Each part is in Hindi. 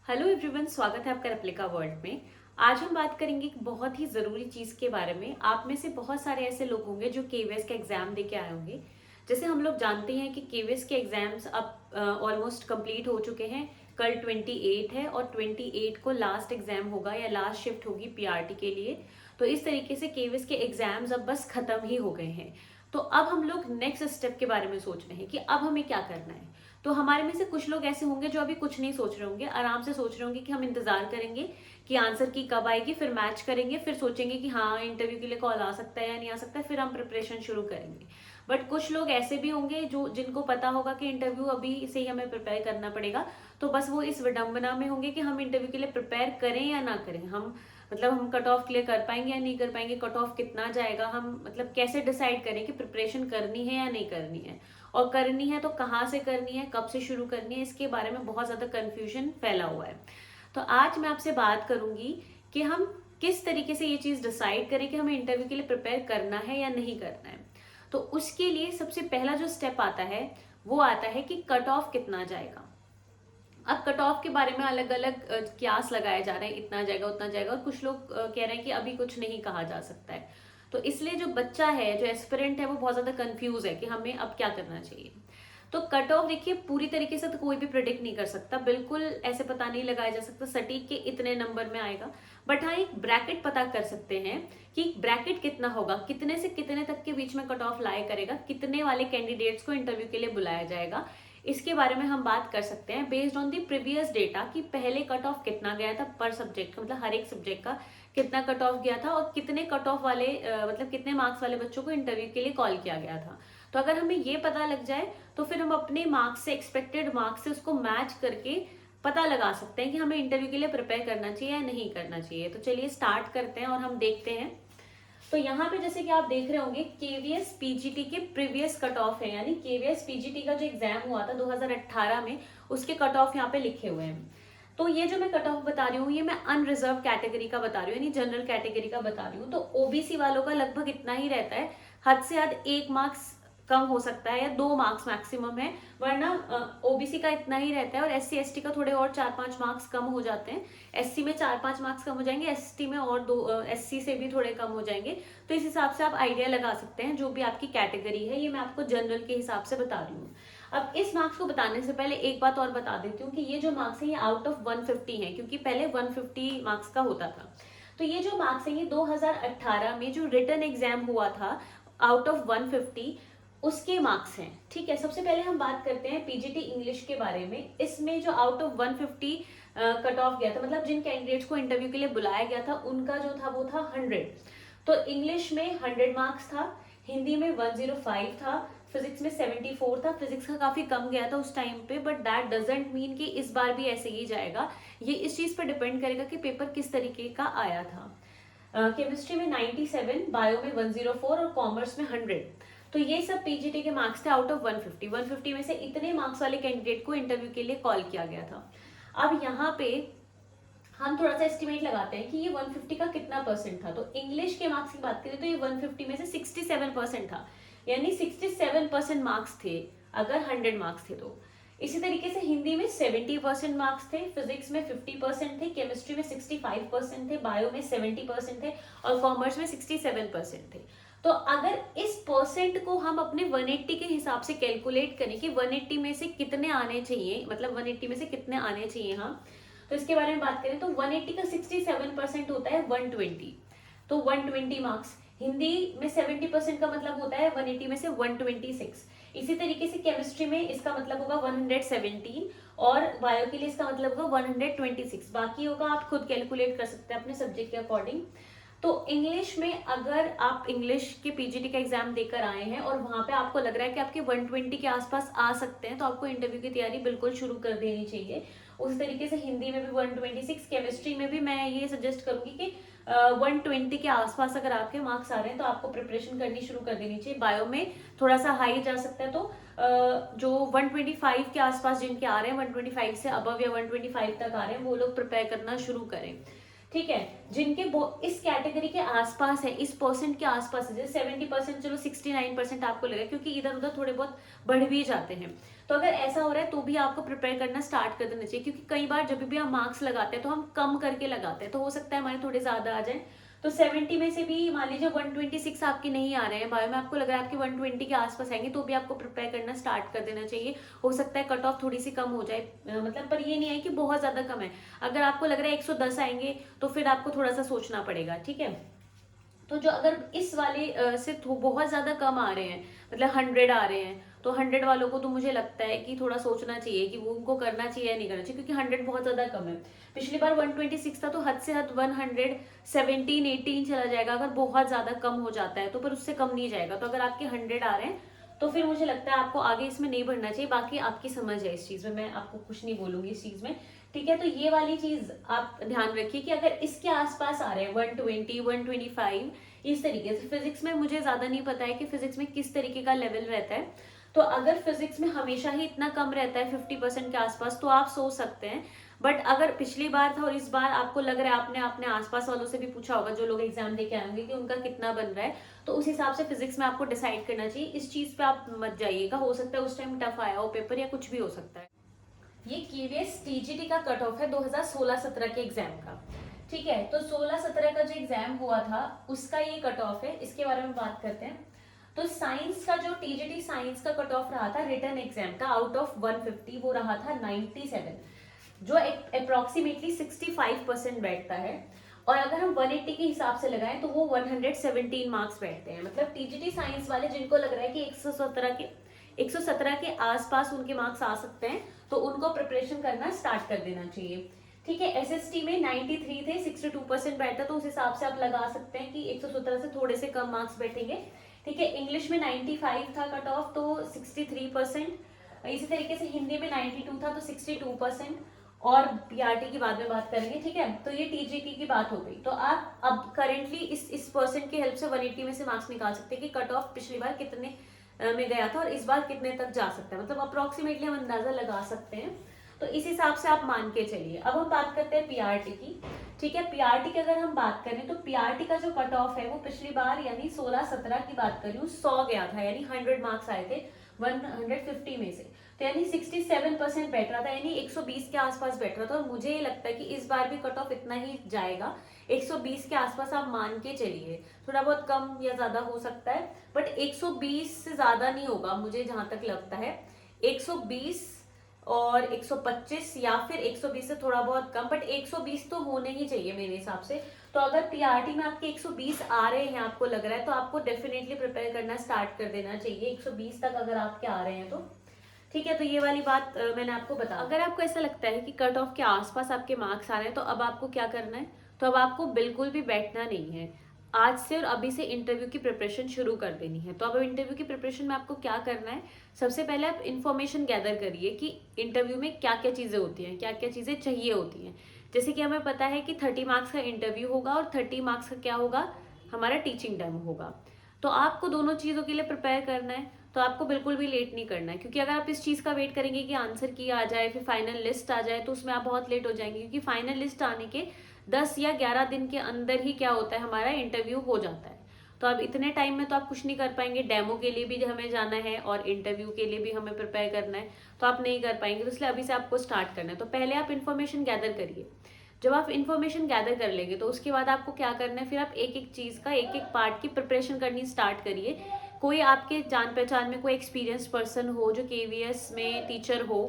हेलो एवरीवन, स्वागत है आपका रेप्लिका वर्ल्ड में। आज हम बात करेंगे एक बहुत ही ज़रूरी चीज़ के बारे में। आप में से बहुत सारे ऐसे लोग होंगे जो केवीएस का एग्ज़ाम दे के आए होंगे। जैसे हम लोग जानते हैं कि केवीएस के एग्ज़ाम्स अब ऑलमोस्ट कंप्लीट हो चुके हैं। कल 28 है और 28 को लास्ट एग्ज़ाम होगा या लास्ट शिफ्ट होगी पीआरटी के लिए। तो इस तरीके से केवीएस के एग्ज़ाम्स अब बस ख़त्म ही हो गए हैं। तो अब हम लोग नेक्स्ट स्टेप के बारे में सोच रहे हैं कि अब हमें क्या करना है। तो हमारे में से कुछ लोग ऐसे होंगे जो अभी कुछ नहीं सोच रहे होंगे, आराम से सोच रहे होंगे कि हम इंतजार करेंगे कि आंसर की कब आएगी, फिर मैच करेंगे, फिर सोचेंगे कि हाँ इंटरव्यू के लिए कॉल आ सकता है या नहीं आ सकता है, फिर हम प्रिपरेशन शुरू करेंगे। बट कुछ लोग ऐसे भी होंगे जो जिनको पता होगा कि इंटरव्यू अभी से ही हमें प्रिपेयर करना पड़ेगा। तो बस वो इस विडंबना में होंगे कि हम इंटरव्यू के लिए प्रिपेयर करें या ना करें। हम कट ऑफ क्लियर कर पाएंगे या नहीं कर पाएंगे, कट ऑफ कितना जाएगा, हम मतलब कैसे डिसाइड करें कि प्रिपरेशन करनी है या नहीं करनी है, और करनी है तो कहाँ से करनी है, कब से शुरू करनी है। इसके बारे में बहुत ज़्यादा कन्फ्यूजन फैला हुआ है। तो आज मैं आपसे बात करूंगी कि हम किस तरीके से ये चीज़ डिसाइड करें कि हमें इंटरव्यू के लिए प्रिपेयर करना है या नहीं करना है। तो उसके लिए सबसे पहला जो स्टेप आता है वो आता है कि कट ऑफ कितना जाएगा। अब कट ऑफ के बारे में अलग अलग क्यास लगाए जा रहे हैं, इतना जाएगा उतना जाएगा, और कुछ लोग कह रहे हैं कि अभी कुछ नहीं कहा जा सकता है। तो इसलिए जो बच्चा है, जो एस्पिरेंट है, वो बहुत ज्यादा कंफ्यूज है कि हमें अब क्या करना चाहिए। तो कट ऑफ देखिए, पूरी तरीके से तो कोई भी प्रिडिक्ट नहीं कर सकता, बिल्कुल ऐसे पता नहीं लगाया जा सकता सटीक के इतने नंबर में आएगा। बट हाँ, एक ब्रैकेट पता कर सकते हैं कि ब्रैकेट कितना होगा, कितने से कितने तक के बीच में कट ऑफ लाए करेगा, कितने वाले कैंडिडेट्स को इंटरव्यू के लिए बुलाया जाएगा। इसके बारे में हम बात कर सकते हैं based on the previous data कि पहले कट ऑफ कितना गया था पर सब्जेक्ट का, मतलब हर एक सब्जेक्ट का कितना कट ऑफ गया था और कितने कट ऑफ वाले मतलब कितने मार्क्स वाले बच्चों को इंटरव्यू के लिए कॉल किया गया था। तो अगर हमें ये पता लग जाए तो फिर हम अपने मार्क्स से, एक्सपेक्टेड मार्क्स से उसको मैच करके पता लगा सकते हैं कि हमें इंटरव्यू के लिए प्रिपेयर करना चाहिए या नहीं करना चाहिए। तो चलिए स्टार्ट करते हैं और हम देखते हैं। तो यहाँ पे जैसे कि आप देख रहे होंगे केवीएस पीजीटी के प्रीवियस कट ऑफ है, यानी केवीएस पीजीटी का जो एग्जाम हुआ था 2018 में, उसके कट ऑफ यहाँ पे लिखे हुए हैं। तो ये जो मैं कट ऑफ बता रही हूँ ये मैं अनरिजर्व कैटेगरी का बता रही हूँ, यानी जनरल कैटेगरी का बता रही हूँ। तो ओबीसी वालों का लगभग इतना ही रहता है, हद से हद 1 मार्क्स कम हो सकता है या 2 मार्क्स मैक्सिमम है, वरना ओबीसी का इतना ही रहता है। और एससी एसटी का थोड़े और 4-5 मार्क्स कम हो जाते हैं। एससी में 4-5 मार्क्स कम हो जाएंगे, एसटी में और दो, एससी से भी थोड़े कम हो जाएंगे। तो इस हिसाब से आप आइडिया लगा सकते हैं जो भी आपकी कैटेगरी है। ये मैं आपको जनरल के हिसाब से बता रही हूँ। अब इस मार्क्स को बताने से पहले एक बात और बता देती हूँ कि ये जो मार्क्स है ये आउट ऑफ 150 है, क्योंकि पहले 150 मार्क्स का होता था। तो ये जो मार्क्स है ये 2018 में जो रिटन एग्जाम हुआ था आउट ऑफ 150, उसके मार्क्स हैं। ठीक है, सबसे पहले हम बात करते हैं पीजीटी इंग्लिश के बारे में। इसमें जो आउट ऑफ 150 कट ऑफ गया था, मतलब जिन कैंडिडेट्स को इंटरव्यू के लिए बुलाया गया था उनका जो था वो था 100। तो इंग्लिश में 100 मार्क्स था, हिंदी में 105 था, फिजिक्स में 74 था। फिजिक्स का काफी कम गया था उस टाइम पे, बट दैट डजेंट मीन कि इस बार भी ऐसे ही जाएगा। ये इस चीज पर डिपेंड करेगा कि पेपर किस तरीके का आया था। केमिस्ट्री में 97, बायो में 104 और कॉमर्स में 100। तो ये सब पीजीटी के मार्क्स थे आउट ऑफ 150। 150 में से इतने मार्क्स वाले कैंडिडेट को इंटरव्यू के लिए कॉल किया गया था। अब यहाँ पे हम थोड़ा सा एस्टिमेट लगाते हैं कि ये 150 का कितना परसेंट था। तो इंग्लिश के मार्क्स की बात करें तो ये 150 में से 67% था, यानी 67% मार्क्स थे अगर 100 मार्क्स थे तो। इसी तरीके से हिंदी में 70% मार्क्स थे, फिजिक्स में 50% थे, केमिस्ट्री में 65% थे, बायो में 70% थे और कॉमर्स में 67% थे। तो अगर इस परसेंट को हम अपने 180 के हिसाब से कैलकुलेट करें कि 180 में से कितने आने चाहिए, मतलब 180 में से कितने आने चाहिए हम, तो इसके बारे में बात करें तो 180 का 67% होता है 120। तो 120 मार्क्स। हिंदी में 70% का मतलब होता है 180 में से 126। इसी तरीके से केमिस्ट्री में इसका मतलब होगा 117 और बायो के लिए इसका मतलब होगा 126। बाकी होगा आप खुद कैलकुलेट कर सकते हैं अपने सब्जेक्ट के अकॉर्डिंग। तो इंग्लिश में अगर आप इंग्लिश के पीजीटी का एग्जाम देकर आए हैं और वहां पे आपको लग रहा है कि आपके 120 के आसपास आ सकते हैं, तो आपको इंटरव्यू की तैयारी बिल्कुल शुरू कर देनी चाहिए। उस तरीके से हिंदी में भी 126, केमिस्ट्री में भी मैं ये सजेस्ट करूंगी कि 120 के आसपास अगर आपके मार्क्स आ रहे हैं तो आपको प्रिपरेशन करनी शुरू कर देनी चाहिए। बायो में थोड़ा सा हाई जा सकता है, तो जो 125 के आसपास जिनके आ रहे हैं, 125 से अबव या 125 तक आ रहे हैं, वो लोग प्रिपेयर करना शुरू करें। ठीक है, जिनके इस कैटेगरी के आसपास है, इस परसेंट के आसपास है, जैसे 70%, चलो 69% आपको लगा, क्योंकि इधर उधर थोड़े बहुत बढ़ भी जाते हैं। तो अगर ऐसा हो रहा है तो भी आपको प्रिपेयर करना स्टार्ट कर देना चाहिए, क्योंकि कई बार जब भी हम मार्क्स लगाते हैं तो हम कम करके लगाते हैं, तो हो सकता है हमारे थोड़े ज्यादा आ जाए। तो 70 में से भी मान लीजिए 126 आपके नहीं आ रहे हैं बायो में, आपको लग रहा है आपके 120 के आसपास आएंगे, तो भी आपको प्रिपेयर करना स्टार्ट कर देना चाहिए। हो सकता है कट ऑफ थोड़ी सी कम हो जाए, मतलब पर ये नहीं है कि बहुत ज्यादा कम है। अगर आपको लग रहा है 110 आएंगे तो फिर आपको थोड़ा सा सोचना पड़ेगा, ठीक है। तो जो अगर इस वाले से बहुत ज्यादा कम आ रहे हैं, मतलब 100 आ रहे हैं, तो 100 वालों को तो मुझे लगता है कि थोड़ा सोचना चाहिए कि वो उनको करना चाहिए या नहीं करना चाहिए, क्योंकि 100 बहुत ज्यादा कम है। पिछली बार 126 था, तो हद से हद 117 18 चला जाएगा अगर बहुत ज्यादा कम हो जाता है तो, पर उससे कम नहीं जाएगा। तो अगर आपके 100 आ रहे हैं तो फिर मुझे लगता है आपको आगे इसमें नहीं बढ़ना चाहिए। बाकी आपकी समझ है इस चीज में, मैं आपको कुछ नहीं बोलूंगी इस चीज में, ठीक है। तो ये वाली चीज आप ध्यान रखिए कि अगर इसके आसपास आ रहे हैं 120 125 इस तरीके से। फिजिक्स में मुझे ज्यादा नहीं पता है कि फिजिक्स में किस तरीके का लेवल रहता है, तो अगर फिजिक्स में हमेशा ही इतना कम रहता है 50% के आसपास तो आप सोच सकते हैं। बट अगर पिछली बार था और इस बार आपको लग रहा है, आपने अपने आसपास वालों से भी पूछा होगा जो लोग एग्जाम दे के आएंगे कि उनका कितना बन रहा है, तो उस हिसाब से फिजिक्स में आपको डिसाइड करना चाहिए। इस चीज पे आप मत जाइएगा, हो सकता है उस टाइम टफ आया हो पेपर या कुछ भी हो सकता है। ये केवीएस टीजीटी का कट ऑफ है 2016-17 के एग्जाम का, ठीक है। तो 16-17 का जो एग्जाम हुआ था उसका ये कट ऑफ है, इसके बारे में बात करते हैं। तो साइंस का जो टीजीटी साइंस का कट ऑफ रहा था रिटन एग्जाम का, आउट ऑफ 150 वो रहा था 97, जो अप्रोक्सीमेटली 65% बैठता है। और अगर हम 180 के हिसाब से लगाएं तो वो 117 मार्क्स बैठते हैं। मतलब टीजीटी साइंस वाले जिनको लग रहा है कि 117 के आसपास उनके मार्क्स आ सकते हैं, तो उनको प्रिपरेशन करना स्टार्ट कर देना चाहिए, ठीक है। एसएसटी में 93 थे, 62% बैठता, तो उस हिसाब से आप लगा सकते हैं कि 117 से थोड़े से कम मार्क्स बैठेंगे, ठीक है। इंग्लिश में 95 था कट ऑफ, तो 63%। इसी तरीके से हिंदी में 92 था, तो 62%। और पीआरटी की बाद में बात करेंगे, ठीक है। तो ये टीजीटी की बात हो गई। तो आप अब करेंटली इस परसेंट की हेल्प से 180 में से मार्क्स निकाल सकते हैं कि कट ऑफ पिछली बार कितने में गया था और इस बार कितने तक जा सकता है, मतलब अप्रोक्सीमेटली हम अंदाजा लगा सकते हैं। तो इस हिसाब से आप मान के चलिए। अब हम बात करते हैं पीआरटी की, ठीक है। पीआरटी की अगर हम बात करें तो पीआरटी का जो कट ऑफ है वो पिछली बार यानी 16-17 की बात कर रही हूँ 100 गया था, यानी 100 मार्क्स आए थे 150 में से, तो यानी 67% बैठ रहा था, यानी 120 के आसपास बैठ रहा था। और मुझे ये लगता है कि इस बार भी कट ऑफ इतना ही जाएगा, 120 के आसपास आप मान के चलिए। थोड़ा बहुत कम या ज्यादा हो सकता है, बट 120 से ज्यादा नहीं होगा मुझे जहां तक लगता है। 120 और 125 या फिर 120 से थोड़ा बहुत कम, बट 120 तो होने ही चाहिए मेरे हिसाब से। तो अगर पीआरटी में आपके 120 आ रहे हैं, आपको लग रहा है, तो आपको डेफिनेटली प्रिपेयर करना स्टार्ट कर देना चाहिए 120 तक अगर आपके आ रहे हैं तो, ठीक है। तो ये वाली बात मैंने आपको बता। अगर आपको ऐसा लगता है कि कट ऑफ के आसपास आपके मार्क्स आ रहे हैं, तो अब आपको क्या करना है, तो अब आपको बिल्कुल भी बैठना नहीं है। आज से और अभी से इंटरव्यू की प्रिपरेशन शुरू कर देनी है। तो अब इंटरव्यू की प्रिपरेशन में आपको क्या करना है, सबसे पहले आप इन्फॉर्मेशन गैदर करिए कि इंटरव्यू में क्या क्या चीजें होती हैं, क्या क्या चीजें चाहिए होती हैं। जैसे कि हमें पता है कि 30 मार्क्स का इंटरव्यू होगा और 30 मार्क्स का क्या होगा, हमारा टीचिंग डेमो होगा। तो आपको दोनों चीजों के लिए प्रिपेयर करना है। तो आपको बिल्कुल भी लेट नहीं करना है, क्योंकि अगर आप इस चीज का वेट करेंगे कि आंसर की आ जाए फिर फाइनल लिस्ट आ जाए, तो उसमें आप बहुत लेट हो जाएंगे, क्योंकि फाइनल लिस्ट आने के 10 या 11 दिन के अंदर ही क्या होता है, हमारा इंटरव्यू हो जाता है। तो अब इतने टाइम में तो आप कुछ नहीं कर पाएंगे, डेमो के लिए भी हमें जाना है और इंटरव्यू के लिए भी हमें प्रिपेयर करना है, तो आप नहीं कर पाएंगे। तो इसलिए अभी से आपको स्टार्ट करना है। तो पहले आप इन्फॉर्मेशन गैदर करिए। जब आप इन्फॉर्मेशन गैदर कर लेंगे तो उसके बाद आपको क्या करना है, फिर आप एक एक चीज का एक एक पार्ट की प्रिपरेशन करनी स्टार्ट करिए। कोई आपके जान पहचान में कोई एक्सपीरियंस पर्सन हो जो केवीएस में टीचर हो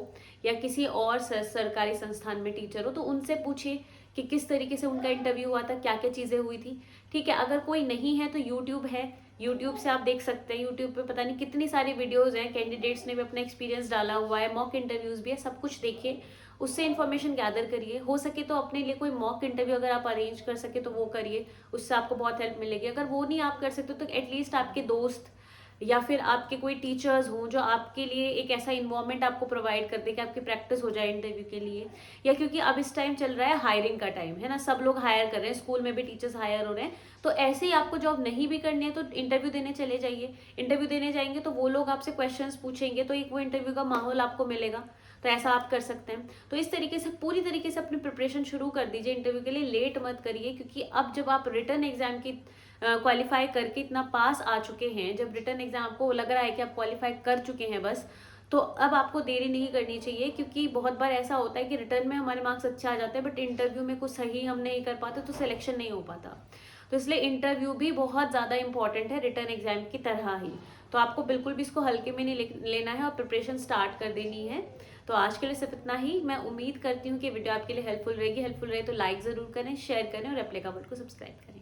या किसी और सरकारी संस्थान में टीचर हो, तो उनसे पूछिए कि किस तरीके से उनका इंटरव्यू हुआ था, क्या क्या चीजें हुई थी, ठीक है। अगर कोई नहीं है तो यूट्यूब है, यूट्यूब से आप देख सकते हैं। यूट्यूब पे पता नहीं कितनी सारी वीडियोस हैं, कैंडिडेट्स ने भी अपना एक्सपीरियंस डाला हुआ है, मॉक इंटरव्यूज भी है, सब कुछ देखिए, उससे इन्फॉर्मेशन गैदर करिए। हो सके तो अपने लिए कोई मॉक इंटरव्यू अगर आप अरेंज कर सके तो वो करिए, उससे आपको बहुत हेल्प मिलेगी। अगर वो नहीं आप कर सकते तो एटलीस्ट आपके दोस्त या फिर आपके कोई टीचर्स हों जो आपके लिए एक ऐसा इन्वायरमेंट आपको प्रोवाइड कर दे कि आपकी प्रैक्टिस हो जाए इंटरव्यू के लिए। या क्योंकि अब इस टाइम चल रहा है हायरिंग का टाइम है ना, सब लोग हायर कर रहे हैं, स्कूल में भी टीचर्स हायर हो रहे हैं। तो ऐसे ही आपको जॉब नहीं भी करनी है तो इंटरव्यू देने चले जाइए। इंटरव्यू देने जाएंगे तो वो लोग आपसे क्वेश्चंस पूछेंगे, तो एक वो इंटरव्यू का माहौल आपको मिलेगा। तो ऐसा आप कर सकते हैं। तो इस तरीके से पूरी तरीके से अपनी प्रिपरेशन शुरू कर दीजिए इंटरव्यू के लिए, लेट मत करिए, क्योंकि अब जब आप रिटर्न एग्जाम की क्वालिफाई करके इतना पास आ चुके हैं, जब रिटर्न एग्जाम आपको लग रहा है कि आप क्वालिफाई कर चुके हैं बस, तो अब आपको देरी नहीं करनी चाहिए, क्योंकि बहुत बार ऐसा होता है कि रिटर्न में हमारे मार्क्स अच्छे आ जाते हैं बट इंटरव्यू में कुछ सही हम नहीं कर पाते तो सिलेक्शन नहीं हो पाता। तो इसलिए इंटरव्यू भी बहुत ज़्यादा इंपॉर्टेंट है रिटर्न एग्जाम की तरह ही। तो आपको बिल्कुल भी इसको हल्के में नहीं लेना है और प्रिपरेशन स्टार्ट कर देनी है। तो आज के लिए सिर्फ इतना ही। मैं उम्मीद करती हूँ कि वीडियो आपके लिए हेल्पफुल रहेगी। हेल्पफुल रहे तो लाइक ज़रूर करें, शेयर करें और एप्लीका वर्ल्ड को सब्सक्राइब करें।